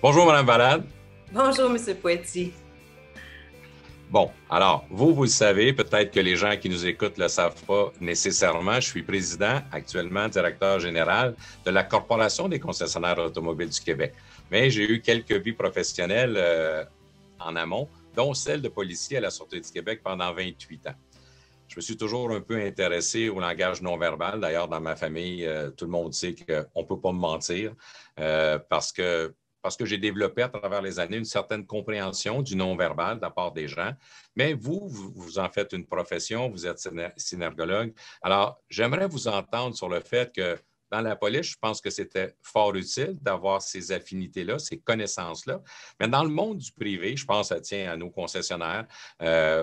Bonjour, Madame Valade. Bonjour, Monsieur Poitier. Bon, alors, vous le savez, peut-être que les gens qui nous écoutent ne le savent pas nécessairement. Je suis président, actuellement directeur général de la Corporation des concessionnaires automobiles du Québec. Mais j'ai eu quelques vies professionnelles en amont, dont celle de policier à la Sûreté du Québec pendant 28 ans. Je me suis toujours un peu intéressé au langage non-verbal. D'ailleurs, dans ma famille, tout le monde sait qu'on ne peut pas me mentir parce que j'ai développé à travers les années une certaine compréhension du non-verbal de la part des gens. Mais vous en faites une profession, vous êtes synergologue. Alors, j'aimerais vous entendre sur le fait que dans la police, je pense que c'était fort utile d'avoir ces affinités-là, ces connaissances-là. Mais dans le monde du privé, je pense à nos concessionnaires,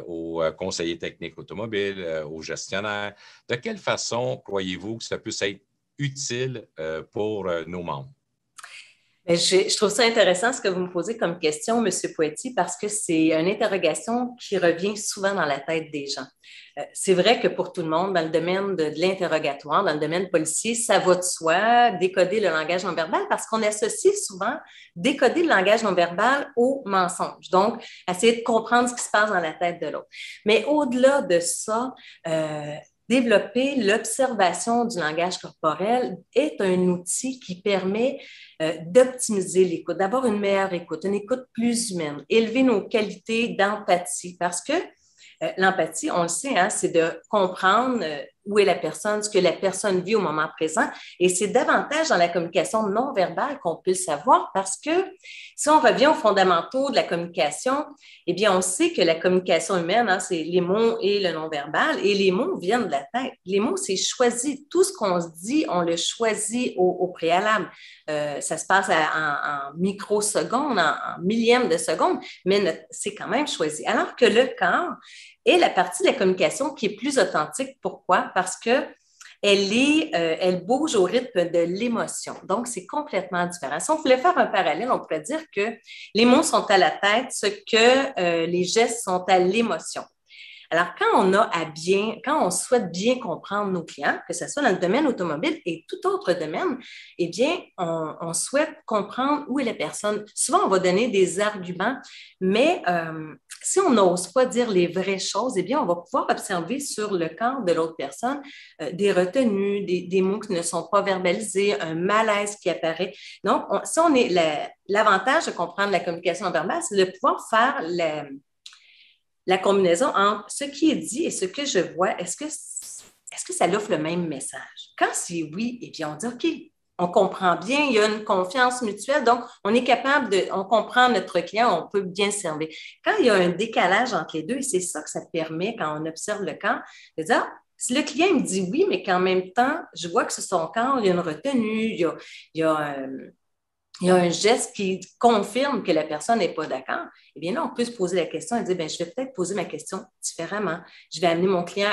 aux conseillers techniques automobiles, aux gestionnaires. De quelle façon croyez-vous que ça puisse être utile pour nos membres? Mais je trouve ça intéressant ce que vous me posez comme question, Monsieur Poitier, parce que c'est une interrogation qui revient souvent dans la tête des gens. C'est vrai que pour tout le monde, dans le domaine de l'interrogatoire, dans le domaine policier, ça va de soi, décoder le langage non verbal, parce qu'on associe souvent décoder le langage non verbal au mensonge. Donc, essayer de comprendre ce qui se passe dans la tête de l'autre. Mais au-delà de ça, développer l'observation du langage corporel est un outil qui permet d'optimiser l'écoute, d'avoir une meilleure écoute, une écoute plus humaine, élever nos qualités d'empathie parce que l'empathie, on le sait, hein, c'est de comprendre où est la personne, ce que la personne vit au moment présent. Et c'est davantage dans la communication non verbale qu'on peut le savoir parce que si on revient aux fondamentaux de la communication, eh bien, on sait que la communication humaine, hein, c'est les mots et le non verbal. Et les mots viennent de la tête. Les mots, c'est choisi. Tout ce qu'on se dit, on le choisit au préalable. Ça se passe en microsecondes, en millièmes de secondes, mais c'est quand même choisi. Alors que le corps est la partie de la communication qui est plus authentique. Pourquoi? Parce que elle bouge au rythme de l'émotion. Donc, c'est complètement différent. Si on voulait faire un parallèle, on pourrait dire que les mots sont à la tête, ce que les gestes sont à l'émotion. Alors, quand on souhaite bien comprendre nos clients, que ce soit dans le domaine automobile et tout autre domaine, eh bien, on souhaite comprendre où est la personne. Souvent, on va donner des arguments, mais si on n'ose pas dire les vraies choses, eh bien, on va pouvoir observer sur le corps de l'autre personne des retenues, des mots qui ne sont pas verbalisés, un malaise qui apparaît. Donc, si on est l'avantage de comprendre la communication non verbale, c'est de pouvoir faire la combinaison entre ce qui est dit et ce que je vois, est-ce que ça offre le même message? Quand c'est oui, eh bien, on dit OK, on comprend bien, il y a une confiance mutuelle, donc on est capable on comprend notre client, on peut bien servir. Quand il y a un décalage entre les deux, et c'est ça que ça permet quand on observe le camp, de dire, si le client me dit oui, mais qu'en même temps, je vois que sur son corps, il y a une retenue, il y a un geste qui confirme que la personne n'est pas d'accord, eh bien là, on peut se poser la question et dire, bien, je vais peut-être poser ma question différemment. Je vais amener mon client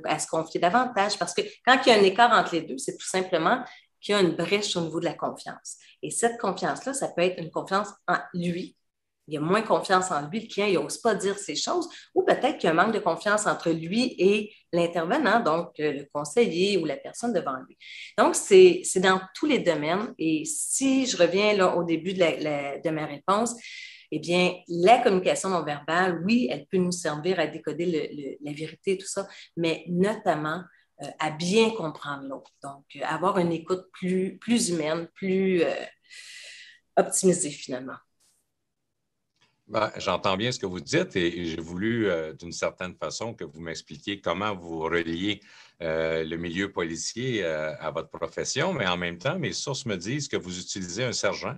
à se confier davantage parce que quand il y a un écart entre les deux, c'est tout simplement qu'il y a une brèche au niveau de la confiance. Et cette confiance-là, ça peut être une confiance en lui. Il a moins confiance en lui, le client, il n'ose pas dire ces choses, ou peut-être qu'il y a un manque de confiance entre lui et l'intervenant, donc le conseiller ou la personne devant lui. Donc, c'est dans tous les domaines. Et si je reviens là, au début de ma réponse, eh bien, la communication non verbale, oui, elle peut nous servir à décoder la vérité et tout ça, mais notamment à bien comprendre l'autre. Donc, avoir une écoute plus humaine, plus optimisée finalement. Ben, j'entends bien ce que vous dites et j'ai voulu, d'une certaine façon, que vous m'expliquiez comment vous reliez le milieu policier à votre profession, mais en même temps, mes sources me disent que vous utilisez un sergent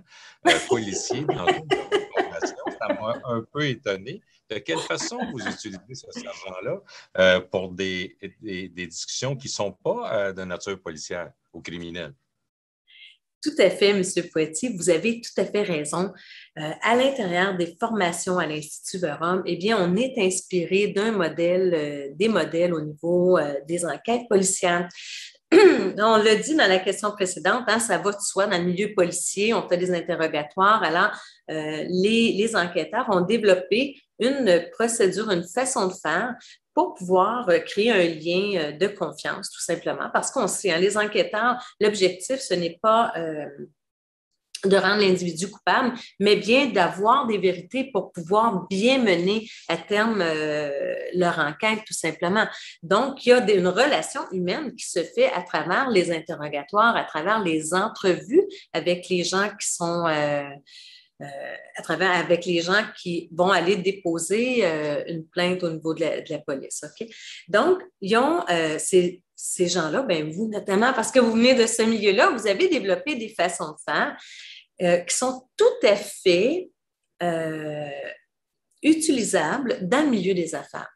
policier dans une de vos formations. Ça m'a un peu étonné. De quelle façon vous utilisez ce sergent-là pour des discussions qui ne sont pas de nature policière ou criminelle? Tout à fait, M. Poitier, vous avez tout à fait raison. À l'intérieur des formations à l'Institut Verum, eh bien, on est inspiré d'un modèle, des modèles au niveau des enquêtes policières. On l'a dit dans la question précédente, hein, ça va de soi dans le milieu policier, on fait des interrogatoires. Alors, les enquêteurs ont développé une procédure, une façon de faire pour pouvoir créer un lien de confiance, tout simplement, parce qu'on sait, hein, les enquêteurs, l'objectif, ce n'est pas de rendre l'individu coupable, mais bien d'avoir des vérités pour pouvoir bien mener à terme leur enquête, tout simplement. Donc, il y a une relation humaine qui se fait à travers les interrogatoires, à travers les entrevues avec les gens qui sont... avec les gens qui vont aller déposer une plainte au niveau de la police. OK? Donc, ils ont ces gens-là, ben vous notamment, parce que vous venez de ce milieu-là, vous avez développé des façons de faire qui sont tout à fait utilisables dans le milieu des affaires.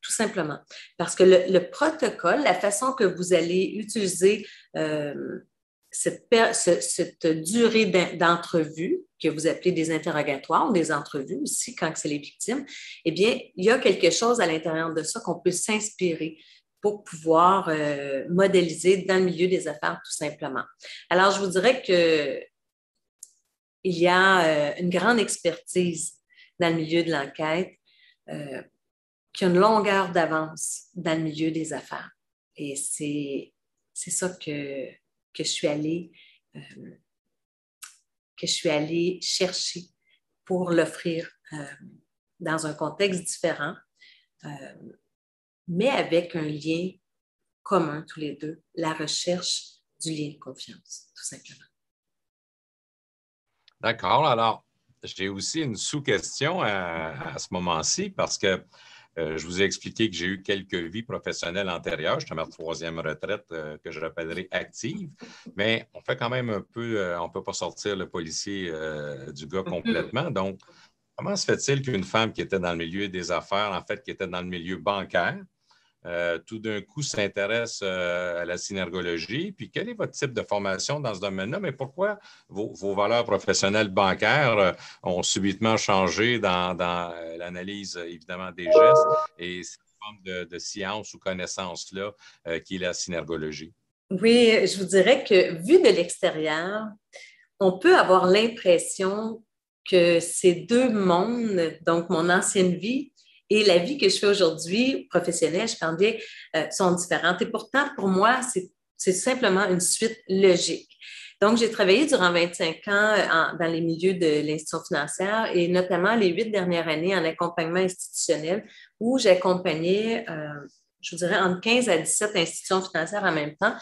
Tout simplement. Parce que le protocole, la façon que vous allez utiliser cette durée d'entrevue, que vous appelez des interrogatoires ou des entrevues aussi, quand c'est les victimes, eh bien, il y a quelque chose à l'intérieur de ça qu'on peut s'inspirer pour pouvoir modéliser dans le milieu des affaires, tout simplement. Alors, je vous dirais que il y a une grande expertise dans le milieu de l'enquête qui a une longueur d'avance dans le milieu des affaires. Et c'est ça que je suis allée chercher pour l'offrir dans un contexte différent, mais avec un lien commun tous les deux, la recherche du lien de confiance, tout simplement. D'accord. Alors, j'ai aussi une sous-question à ce moment-ci parce que je vous ai expliqué que j'ai eu quelques vies professionnelles antérieures. Je suis à ma 3e retraite que je rappellerai active, mais on fait quand même un peu, on ne peut pas sortir le policier du gars complètement. Donc, comment se fait-il qu'une femme qui était dans le milieu des affaires, en fait, qui était dans le milieu bancaire, tout d'un coup s'intéresse à la synergologie? Puis quel est votre type de formation dans ce domaine-là? Mais pourquoi vos valeurs professionnelles bancaires ont subitement changé dans l'analyse, évidemment, des gestes et cette forme de science ou connaissance-là qui est la synergologie? Oui, je vous dirais que vu de l'extérieur, on peut avoir l'impression que ces deux mondes, donc mon ancienne vie et la vie que je fais aujourd'hui, professionnelle, je parle bien, sont différentes. Et pourtant, pour moi, c'est simplement une suite logique. Donc, j'ai travaillé durant 25 ans dans les milieux de l'institution financière et notamment les 8 dernières années en accompagnement institutionnel où j'accompagnais je vous dirais, entre 15 à 17 institutions financières en même temps.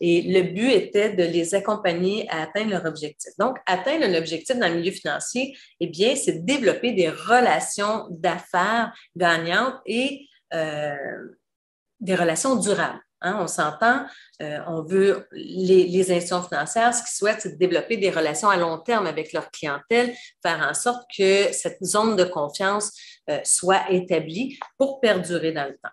Et le but était de les accompagner à atteindre leur objectif. Donc, atteindre un objectif dans le milieu financier, eh bien, c'est de développer des relations d'affaires gagnantes et des relations durables. Hein, on s'entend, on veut, les institutions financières, ce qu'ils souhaitent, c'est de développer des relations à long terme avec leur clientèle, faire en sorte que cette zone de confiance soit établie pour perdurer dans le temps.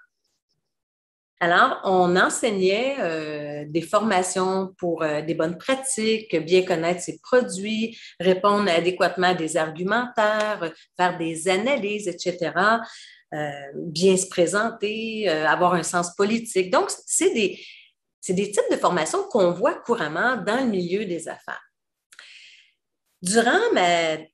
Alors, on enseignait des formations pour des bonnes pratiques, bien connaître ses produits, répondre adéquatement à des argumentaires, faire des analyses, etc., bien se présenter, avoir un sens politique. Donc, c'est des types de formations qu'on voit couramment dans le milieu des affaires. Durant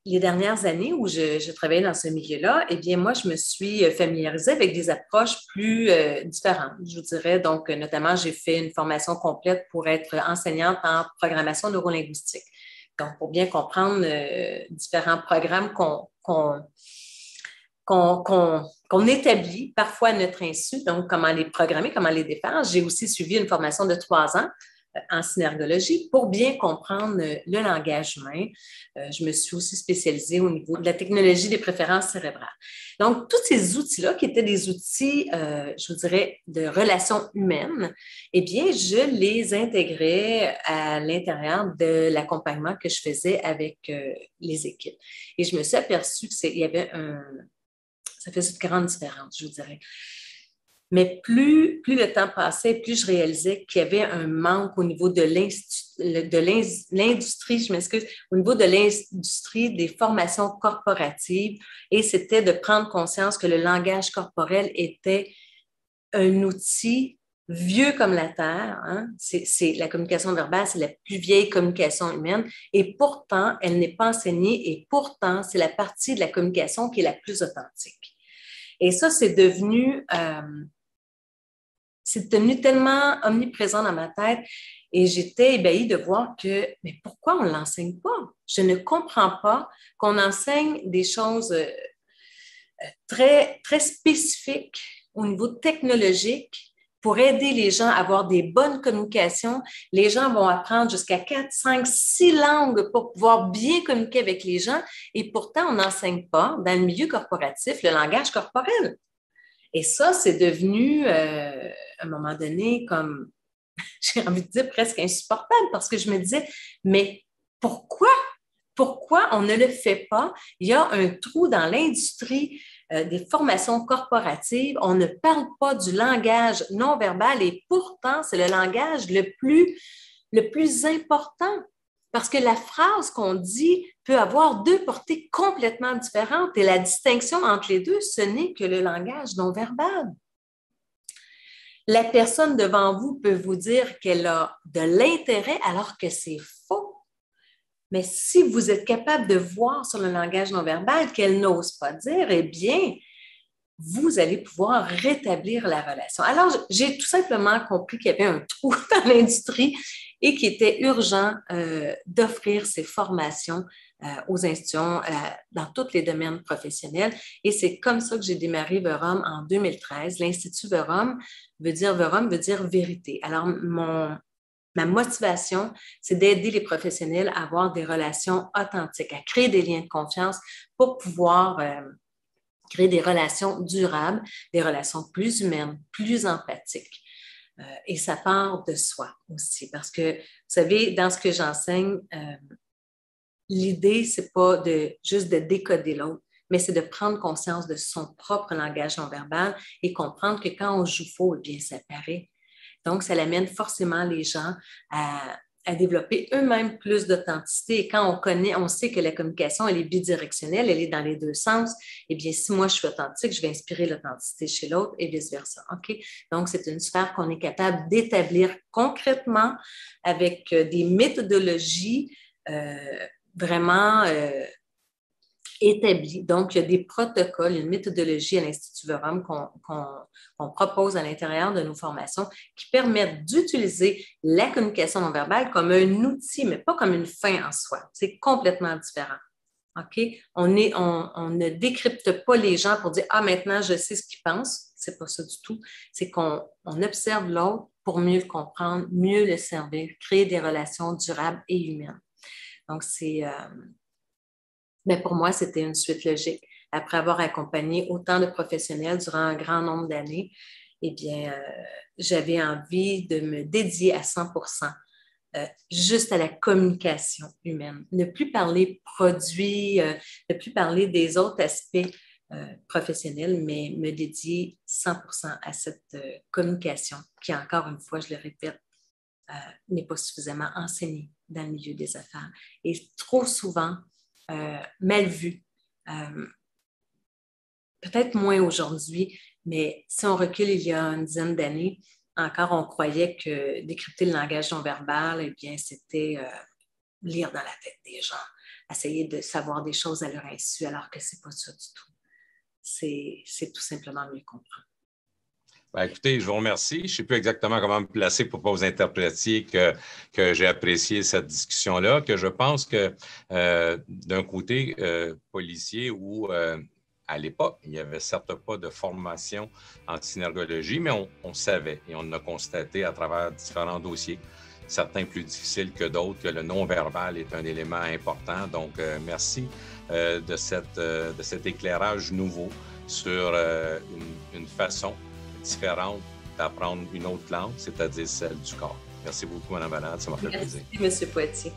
les dernières années où je travaillais dans ce milieu-là, eh bien, moi, je me suis familiarisée avec des approches plus différentes, je vous dirais. Donc, notamment, j'ai fait une formation complète pour être enseignante en programmation neurolinguistique. Donc, pour bien comprendre différents programmes qu'on établit parfois à notre insu, donc comment les programmer, comment les défaire. J'ai aussi suivi une formation de 3 ans en synergologie pour bien comprendre le langage humain. Je me suis aussi spécialisée au niveau de la technologie des préférences cérébrales. Donc, tous ces outils-là, qui étaient des outils, je vous dirais, de relations humaines, eh bien, je les intégrais à l'intérieur de l'accompagnement que je faisais avec les équipes. Et je me suis aperçue qu'il y avait ça faisait une grande différence, je vous dirais. Mais plus le temps passait, plus je réalisais qu'il y avait un manque au niveau de l'industrie, je m'excuse, au niveau de l'industrie des formations corporatives. Et c'était de prendre conscience que le langage corporel était un outil vieux comme la Terre. Hein? La communication verbale, c'est la plus vieille communication humaine. Et pourtant, elle n'est pas enseignée. Et pourtant, c'est la partie de la communication qui est la plus authentique. Et ça, c'est devenu tellement omniprésent dans ma tête. Et j'étais ébahie de voir que, mais pourquoi on ne l'enseigne pas? Je ne comprends pas qu'on enseigne des choses très, très spécifiques au niveau technologique pour aider les gens à avoir des bonnes communications. Les gens vont apprendre jusqu'à 4, 5, 6 langues pour pouvoir bien communiquer avec les gens et pourtant, on n'enseigne pas dans le milieu corporatif le langage corporel. Et ça, c'est devenu, à un moment donné, comme, j'ai envie de dire, presque insupportable parce que je me disais, mais pourquoi? Pourquoi on ne le fait pas? Il y a un trou dans l'industrie des formations corporatives. On ne parle pas du langage non verbal et pourtant, c'est le langage le plus important parce que la phrase qu'on dit peut avoir deux portées complètement différentes et la distinction entre les deux, ce n'est que le langage non verbal. La personne devant vous peut vous dire qu'elle a de l'intérêt alors que c'est faux. Mais si vous êtes capable de voir sur le langage non verbal qu'elle n'ose pas dire, eh bien, vous allez pouvoir rétablir la relation. Alors, j'ai tout simplement compris qu'il y avait un trou dans l'industrie et qu'il était urgent d'offrir ces formations aux institutions dans tous les domaines professionnels. Et c'est comme ça que j'ai démarré Verum en 2013. L'Institut Verum veut dire vérité. Alors, ma motivation, c'est d'aider les professionnels à avoir des relations authentiques, à créer des liens de confiance pour pouvoir créer des relations durables, des relations plus humaines, plus empathiques. Et ça part de soi aussi, parce que, vous savez, dans ce que j'enseigne, l'idée, c'est pas juste de décoder l'autre, mais c'est de prendre conscience de son propre langage non verbal et comprendre que quand on joue faux, eh bien, ça paraît. Donc, ça amène forcément les gens à développer eux-mêmes plus d'authenticité. Et quand on sait que la communication, elle est bidirectionnelle, elle est dans les deux sens, eh bien, si moi, je suis authentique, je vais inspirer l'authenticité chez l'autre et vice-versa. OK? Donc, c'est une sphère qu'on est capable d'établir concrètement avec des méthodologies vraiment établi. Donc, il y a des protocoles, une méthodologie à l'Institut Verum qu'on propose à l'intérieur de nos formations qui permettent d'utiliser la communication non verbale comme un outil, mais pas comme une fin en soi. C'est complètement différent. OK? On ne décrypte pas les gens pour dire « Ah, maintenant, je sais ce qu'ils pensent ». C'est pas ça du tout. C'est qu'on observe l'autre pour mieux le comprendre, mieux le servir, créer des relations durables et humaines. Donc, mais pour moi, c'était une suite logique. Après avoir accompagné autant de professionnels durant un grand nombre d'années, eh bien, j'avais envie de me dédier à 100% juste à la communication humaine. Ne plus parler produits, ne plus parler des autres aspects professionnels, mais me dédier 100% à cette communication qui, encore une fois, je le répète, n'est pas suffisamment enseignée dans le milieu des affaires. Et trop souvent, mal vu. Peut-être moins aujourd'hui, mais si on recule il y a une dizaine d'années, encore on croyait que décrypter le langage non verbal, eh bien, c'était lire dans la tête des gens, essayer de savoir des choses à leur insu, alors que c'est pas ça du tout. C'est tout simplement mieux comprendre. Bien, écoutez, je vous remercie. Je ne sais plus exactement comment me placer pour que vous interprétiez que j'ai apprécié cette discussion-là, que je pense que d'un côté policier où à l'époque, il n'y avait certes pas de formation en synergologie, mais on savait et on l'a constaté à travers différents dossiers, certains plus difficiles que d'autres, que le non-verbal est un élément important. Donc, merci de cet éclairage nouveau sur une façon différente d'apprendre une autre langue, c'est-à-dire celle du corps. Merci beaucoup, Mme Valade, ça m'a fait plaisir. Merci, M. Poitier.